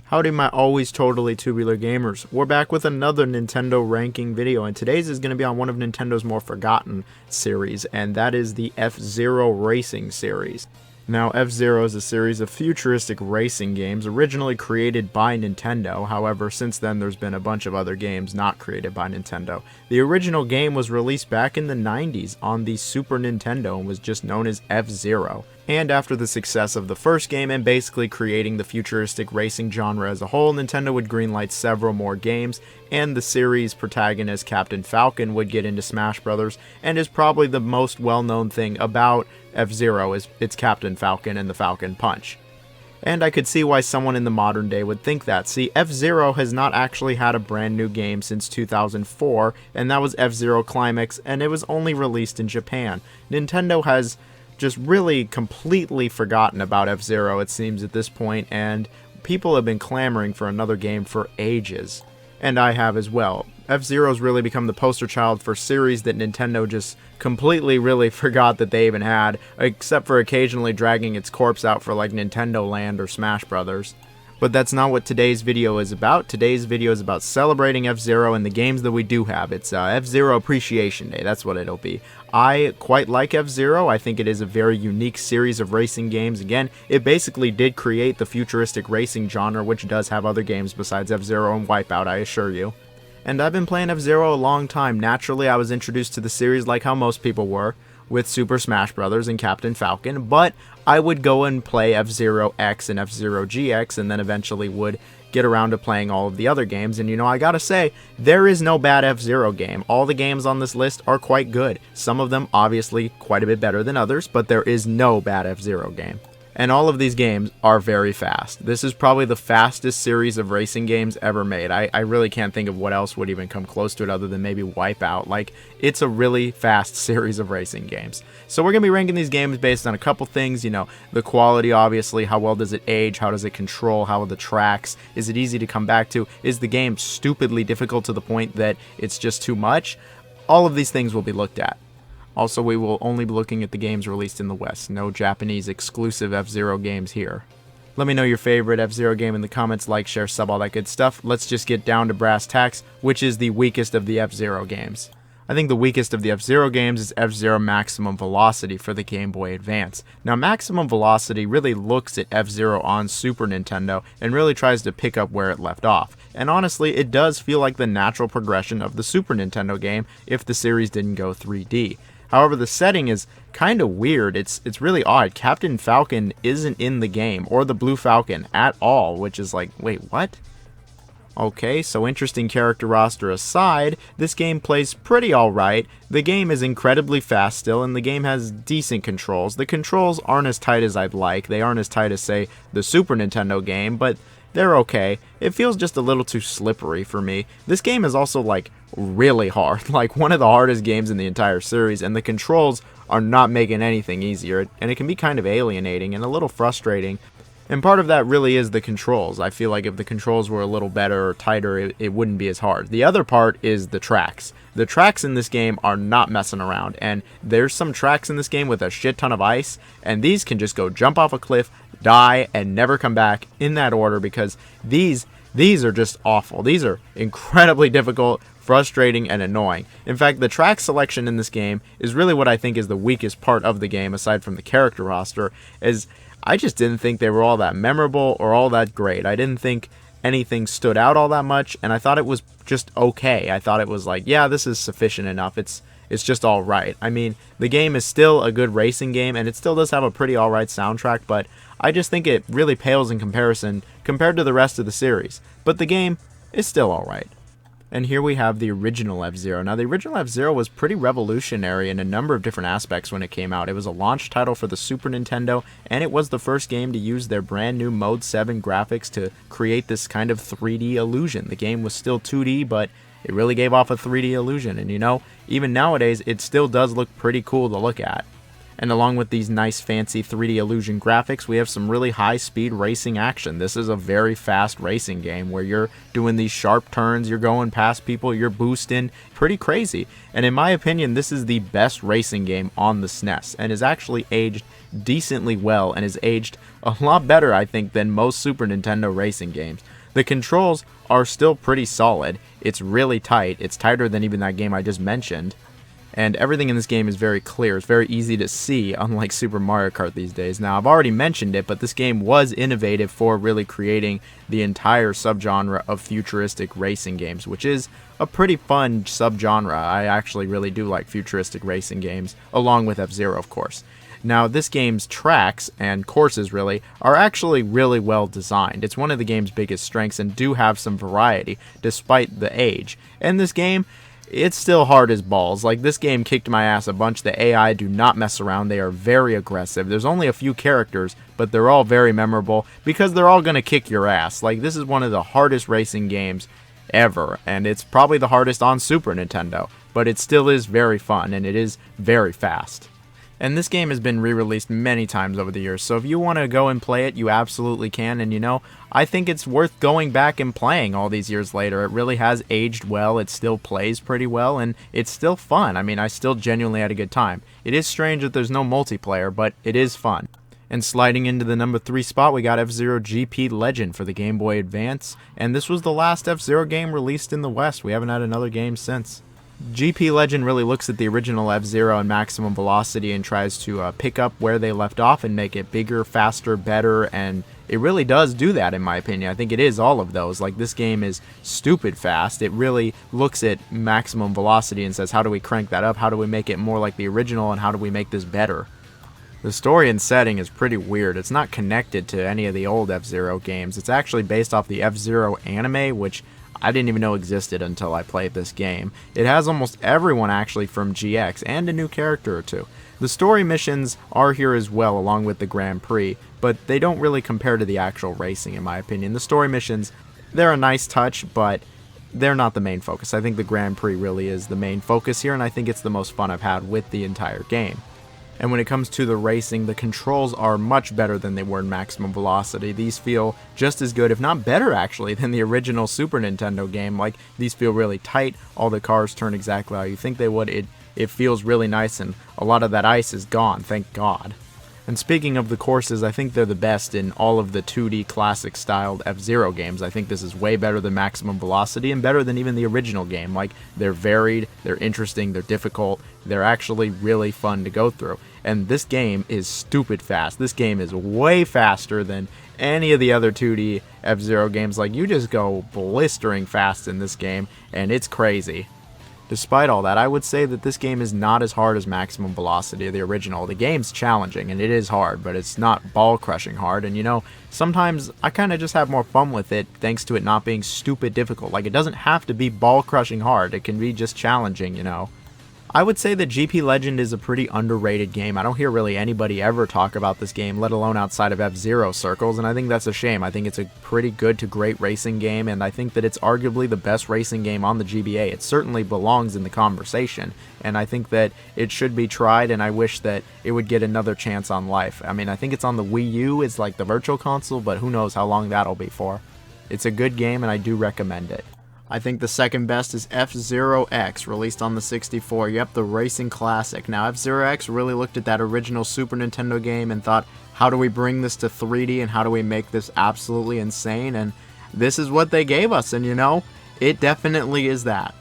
Howdy my always totally tubular gamers, we're back with another Nintendo ranking video, and today's is going to be on one of Nintendo's more forgotten series, and that is the F-Zero Racing series. Now, F-Zero is a series of futuristic racing games originally created by Nintendo. However, since then there's been a bunch of other games not created by Nintendo. The original game was released back in the 90s on the Super Nintendo and was just known as F-Zero. And after the success of the first game and basically creating the futuristic racing genre as a whole, Nintendo would greenlight several more games, and the series protagonist Captain Falcon would get into Smash Bros. And is probably the most well-known thing about F-Zero is it's Captain Falcon and the Falcon Punch. And I could see why someone in the modern day would think that. See, F-Zero has not actually had a brand new game since 2004, and that was F-Zero Climax, and it was only released in Japan. Nintendo has just really completely forgotten about F-Zero, it seems, at this point, and people have been clamoring for another game for ages. And I have as well. F-Zero's really become the poster child for series that Nintendo just completely really forgot that they even had, except for occasionally dragging its corpse out for like Nintendo Land or Smash Brothers. But that's not what today's video is about. Today's video is about celebrating F-Zero and the games that we do have. It's F-Zero Appreciation Day, that's what it'll be. I quite like F-Zero. I think it is a very unique series of racing games. Again, it basically did create the futuristic racing genre, which does have other games besides F-Zero and Wipeout, I assure you. And I've been playing F-Zero a long time. Naturally, I was introduced to the series like how most people were, with Super Smash Bros. And Captain Falcon, but I would go and play FZero X and FZero GX, and then eventually would get around to playing all of the other games. And you know, I gotta say, there is no bad F-Zero game. All the games on this list are quite good. Some of them obviously quite a bit better than others, but there is no bad F-Zero game. And all of these games are very fast. This is probably the fastest series of racing games ever made. I really can't think of what else would even come close to it other than maybe Wipeout. Like, it's a really fast series of racing games. So we're going to be ranking these games based on a couple things, you know, the quality obviously, how well does it age, how does it control, how are the tracks, is it easy to come back to, is the game stupidly difficult to the point that it's just too much? All of these things will be looked at. Also, we will only be looking at the games released in the West. No Japanese exclusive F-Zero games here. Let me know your favorite F-Zero game in the comments, like, share, sub, all that good stuff. Let's just get down to brass tacks, which is the weakest of the F-Zero games. I think the weakest of the F-Zero games is F-Zero Maximum Velocity for the Game Boy Advance. Now, Maximum Velocity really looks at F-Zero on Super Nintendo and really tries to pick up where it left off. And honestly, it does feel like the natural progression of the Super Nintendo game if the series didn't go 3D. However, the setting is kind of weird. It's really odd. Captain Falcon isn't in the game, or the Blue Falcon at all, which is like, wait, what? Okay, so interesting character roster aside, this game plays pretty alright. The game is incredibly fast still, and the game has decent controls. The controls aren't as tight as I'd like. They aren't as tight as, say, the Super Nintendo game, but they're okay. It feels just a little too slippery for me. This game is also, like, really hard. Like, one of the hardest games in the entire series, and the controls are not making anything easier, and it can be kind of alienating and a little frustrating. And part of that really is the controls. I feel like if the controls were a little better or tighter, it wouldn't be as hard. The other part is the tracks. The tracks in this game are not messing around, and there's some tracks in this game with a shit ton of ice, and these can just go jump off a cliff, die, and never come back in that order, because these are just awful. These are incredibly difficult, frustrating, and annoying. In fact, the track selection in this game is really what I think is the weakest part of the game, aside from the character roster, is I just didn't think they were all that memorable or all that great. I didn't think anything stood out all that much, and I thought it was just okay. I thought it was like, yeah, this is sufficient enough. It's just alright. I mean, the game is still a good racing game, and it still does have a pretty alright soundtrack, but I just think it really pales in comparison compared to the rest of the series. But the game is still alright. And here we have the original F-Zero. Now, the original F-Zero was pretty revolutionary in a number of different aspects when it came out. It was a launch title for the Super Nintendo, and it was the first game to use their brand new Mode 7 graphics to create this kind of 3D illusion. The game was still 2D, but it really gave off a 3D illusion. And you know, even nowadays, it still does look pretty cool to look at. And along with these nice fancy 3D illusion graphics, we have some really high speed racing action. This is a very fast racing game where you're doing these sharp turns, you're going past people, you're boosting, pretty crazy. And in my opinion, this is the best racing game on the SNES and is actually aged decently well and is aged a lot better, I think, than most Super Nintendo racing games. The controls are still pretty solid. It's really tight. It's tighter than even that game I just mentioned. And everything in this game is very clear. It's very easy to see, unlike Super Mario Kart these days. Now, I've already mentioned it, but this game was innovative for really creating the entire subgenre of futuristic racing games, which is a pretty fun subgenre. I actually really do like futuristic racing games, along with F-Zero, of course. Now, this game's tracks and courses, really, are actually really well designed. It's one of the game's biggest strengths and do have some variety, despite the age. And this game, it's still hard as balls. Like, this game kicked my ass a bunch. The AI do not mess around. They are very aggressive. There's only a few characters, but they're all very memorable because they're all going to kick your ass. Like, this is one of the hardest racing games ever, and it's probably the hardest on Super Nintendo, but it still is very fun, and it is very fast. And this game has been re-released many times over the years, so if you want to go and play it, you absolutely can. And you know, I think it's worth going back and playing all these years later. It really has aged well, it still plays pretty well, and it's still fun. I mean, I still genuinely had a good time. It is strange that there's no multiplayer, but it is fun. And sliding into the number 3 spot, we got FZero GP Legend for the Game Boy Advance, and this was the last F-Zero game released in the West. We haven't had another game since. GP Legend really looks at the original F-Zero and Maximum Velocity and tries to pick up where they left off and make it bigger, faster, better, and it really does do that in my opinion. I think it is all of those. Like, this game is stupid fast. It really looks at Maximum Velocity and says, how do we crank that up? How do we make it more like the original, and how do we make this better? The story and setting is pretty weird. It's not connected to any of the old F-Zero games. It's actually based off the F-Zero anime, which I didn't even know existed until I played this game. It has almost everyone actually from GX and a new character or two. The story missions are here as well, along with the Grand Prix, but they don't really compare to the actual racing in my opinion. The story missions, they're a nice touch, but they're not the main focus. I think the Grand Prix really is the main focus here, and I think it's the most fun I've had with the entire game. And when it comes to the racing, the controls are much better than they were in Maximum Velocity. These feel just as good, if not better actually, than the original Super Nintendo game. Like, these feel really tight, all the cars turn exactly how you think they would. It feels really nice, and a lot of that ice is gone, thank God. And speaking of the courses, I think they're the best in all of the 2D classic-styled F-Zero games. I think this is way better than Maximum Velocity and better than even the original game. Like, they're varied, they're interesting, they're difficult, they're actually really fun to go through. And this game is stupid fast. This game is way faster than any of the other 2D F-Zero games. Like, you just go blistering fast in this game, and it's crazy. Despite all that, I would say that this game is not as hard as Maximum Velocity, the original. The game's challenging, and it is hard, but it's not ball-crushing hard. And, you know, sometimes I kind of just have more fun with it, thanks to it not being stupid difficult. Like, it doesn't have to be ball-crushing hard. It can be just challenging, you know. I would say that GP Legend is a pretty underrated game. I don't hear really anybody ever talk about this game, let alone outside of F-Zero circles, and I think that's a shame. I think it's a pretty good to great racing game, and I think that it's arguably the best racing game on the GBA. It certainly belongs in the conversation, and I think that it should be tried, and I wish that it would get another chance on life. I mean, I think it's on the Wii U, it's like the virtual console, but who knows how long that'll be for. It's a good game, and I do recommend it. I think the second best is FZero X, released on the 64. Yep, the racing classic. Now, FZero X really looked at that original Super Nintendo game and thought, how do we bring this to 3D and how do we make this absolutely insane? And this is what they gave us, and you know, it definitely is that.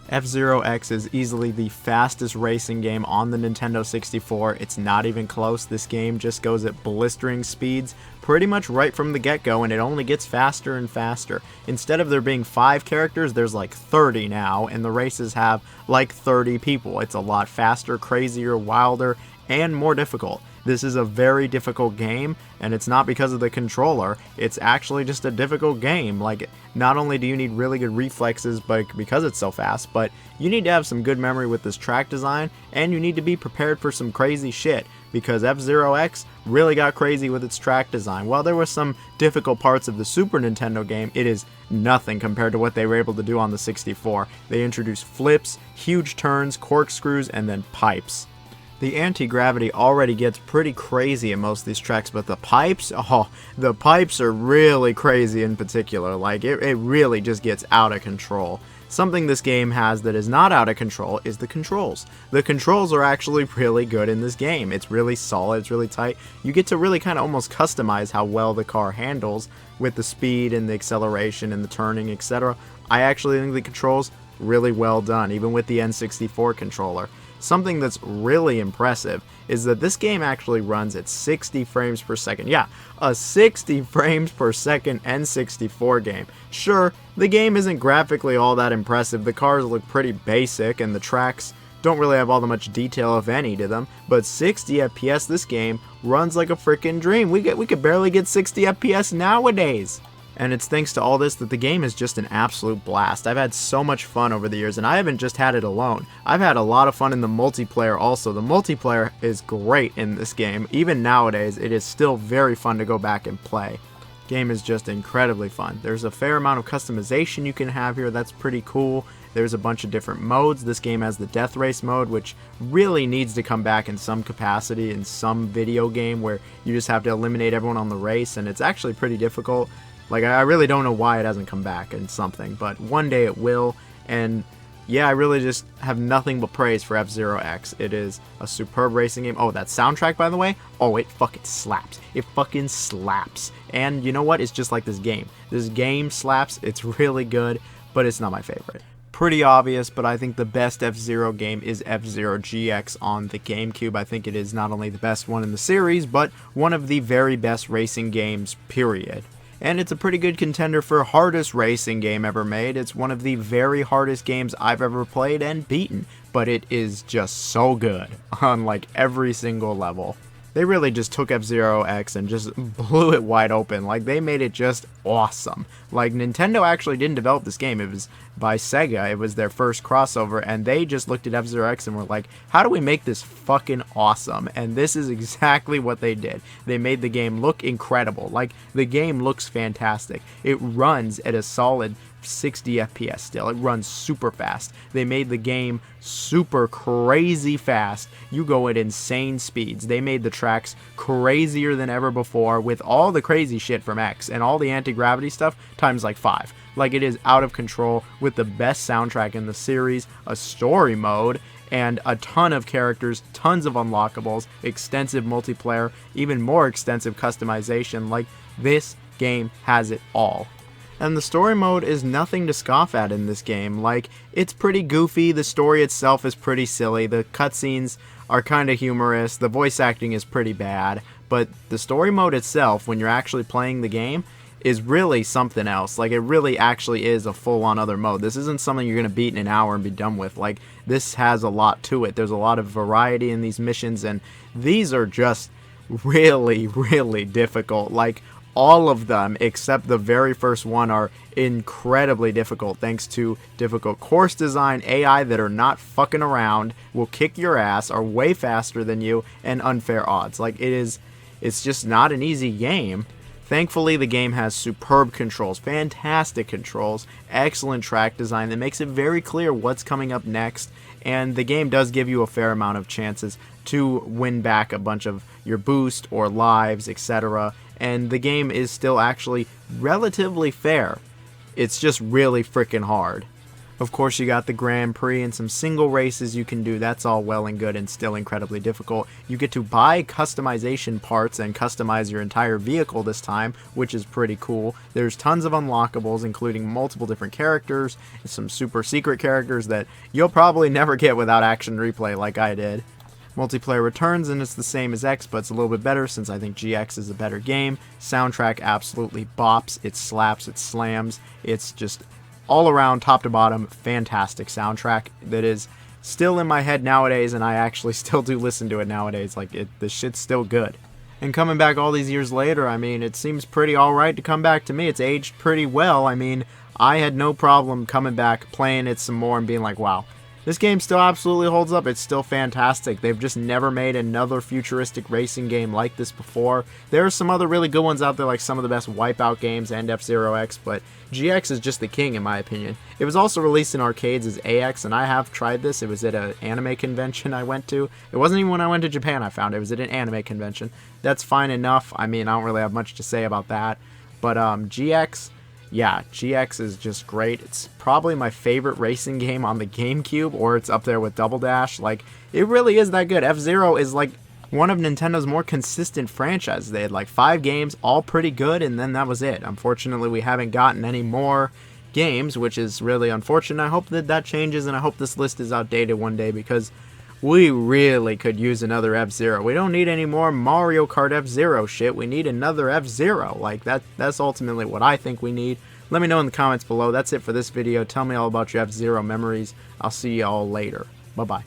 FZero X is easily the fastest racing game on the Nintendo 64. It's not even close. This game just goes at blistering speeds pretty much right from the get-go, and it only gets faster and faster. Instead of there being 5 characters, there's like 30 now, and the races have like 30 people. It's a lot faster, crazier, wilder, and more difficult. This is a very difficult game, and it's not because of the controller. It's actually just a difficult game. Like, not only do you need really good reflexes because it's so fast, but you need to have some good memory with this track design, and you need to be prepared for some crazy shit, because FZero X really got crazy with its track design. While there were some difficult parts of the Super Nintendo game, it is nothing compared to what they were able to do on the 64. They introduced flips, huge turns, corkscrews, and then pipes. The anti-gravity already gets pretty crazy in most of these tracks, but the pipes, oh, the pipes are really crazy in particular. Like, it really just gets out of control. Something this game has that is not out of control is the controls. The controls are actually really good in this game. It's really solid, it's really tight. You get to really kind of almost customize how well the car handles with the speed and the acceleration and the turning, etc. I actually think the controls really well done, even with the N64 controller. Something that's really impressive is that this game actually runs at 60 frames per second. Yeah, a 60 frames per second N64 game. Sure, the game isn't graphically all that impressive. The cars look pretty basic and the tracks don't really have all that much detail, if any, to them. But 60 FPS, this game runs like a freaking dream. We could barely get 60 FPS nowadays. And it's thanks to all this that the game is just an absolute blast. I've had so much fun over the years, and I haven't just had it alone. I've had a lot of fun in the multiplayer also. The multiplayer is great in this game. Even nowadays, it is still very fun to go back and play. Game is just incredibly fun. There's a fair amount of customization you can have here. That's pretty cool. There's a bunch of different modes. This game has the death race mode, which really needs to come back in some capacity in some video game where you just have to eliminate everyone on the race, and it's actually pretty difficult. Like, I really don't know why it hasn't come back in something, but one day it will, and yeah, I really just have nothing but praise for FZero X. It is a superb racing game. Oh, that soundtrack, by the way, oh, it fucking slaps. It fucking slaps. And you know what? It's just like this game. This game slaps. It's really good, but it's not my favorite. Pretty obvious, but I think the best F-Zero game is FZero GX on the GameCube. I think it is not only the best one in the series, but one of the very best racing games, period. And it's a pretty good contender for hardest racing game ever made. It's one of the very hardest games I've ever played and beaten, but it is just so good on like every single level. They really just took FZero X and just blew it wide open. Like, they made it just awesome. Like, Nintendo actually didn't develop this game. It was by Sega. It was their first crossover, and they just looked at FZero X and were like, how do we make this fucking awesome? And this is exactly what they did. They made the game look incredible. Like, the game looks fantastic. It runs at a solid 60 FPS still. It runs super fast. They made the game super crazy fast. You go at insane speeds. They made the tracks crazier than ever before with all the crazy shit from X and all the anti-gravity stuff times like 5. Like, it is out of control with the best soundtrack in the series, a story mode, and a ton of characters, tons of unlockables, extensive multiplayer, even more extensive customization. Like, this game has it all. And the story mode is nothing to scoff at in this game. Like, it's pretty goofy, the story itself is pretty silly, the cutscenes are kind of humorous, the voice acting is pretty bad, but the story mode itself, when you're actually playing the game, is really something else. Like, it really actually is a full-on other mode. This isn't something you're going to beat in an hour and be done with. Like, this has a lot to it. There's a lot of variety in these missions, and these are just really, really difficult. Like, all of them, except the very first one, are incredibly difficult thanks to difficult course design, AI that are not fucking around, will kick your ass, are way faster than you, and unfair odds. Like, it's just not an easy game. Thankfully, the game has superb controls, fantastic controls, excellent track design that makes it very clear what's coming up next, and the game does give you a fair amount of chances to win back a bunch of your boost or lives, etc., and the game is still actually relatively fair. It's just really freaking hard. Of course, you got the Grand Prix and some single races you can do. That's all well and good and still incredibly difficult. You get to buy customization parts and customize your entire vehicle this time, which is pretty cool. There's tons of unlockables, including multiple different characters, and some super secret characters that you'll probably never get without Action Replay like I did. Multiplayer returns, and it's the same as X, but it's a little bit better since I think GX is a better game. Soundtrack absolutely bops. It slaps. It slams. It's just all around, top to bottom, fantastic soundtrack that is still in my head nowadays, and I actually still do listen to it nowadays. Like, the shit's still good. And coming back all these years later, I mean, it seems pretty alright to come back to me. It's aged pretty well. I mean, I had no problem coming back, playing it some more, and being like, wow, This game still absolutely holds up. It's still fantastic. They've just never made another futuristic racing game like this before. There are some other really good ones out there, like some of the best Wipeout games and FZero X, but GX is just the king in my opinion. It was also released in arcades as AX, and I have tried this. It was at an anime convention I went to. It wasn't even when I went to Japan I found it. It was at an anime convention. That's fine enough. I mean, I don't really have much to say about that. But GX, yeah, GX is just great. It's probably my favorite racing game on the GameCube, or it's up there with Double Dash. Like, it really is that good. FZero is like one of Nintendo's more consistent franchises. They had like 5 games, all pretty good, and then that was it. Unfortunately, we haven't gotten any more games, which is really unfortunate. I hope that changes, and I hope this list is outdated one day, because we really could use another F-Zero. We don't need any more Mario Kart F-Zero shit. We need another F-Zero. Like, that's ultimately what I think we need. Let me know in the comments below. That's it for this video. Tell me all about your F-Zero memories. I'll see you all later. Bye-bye.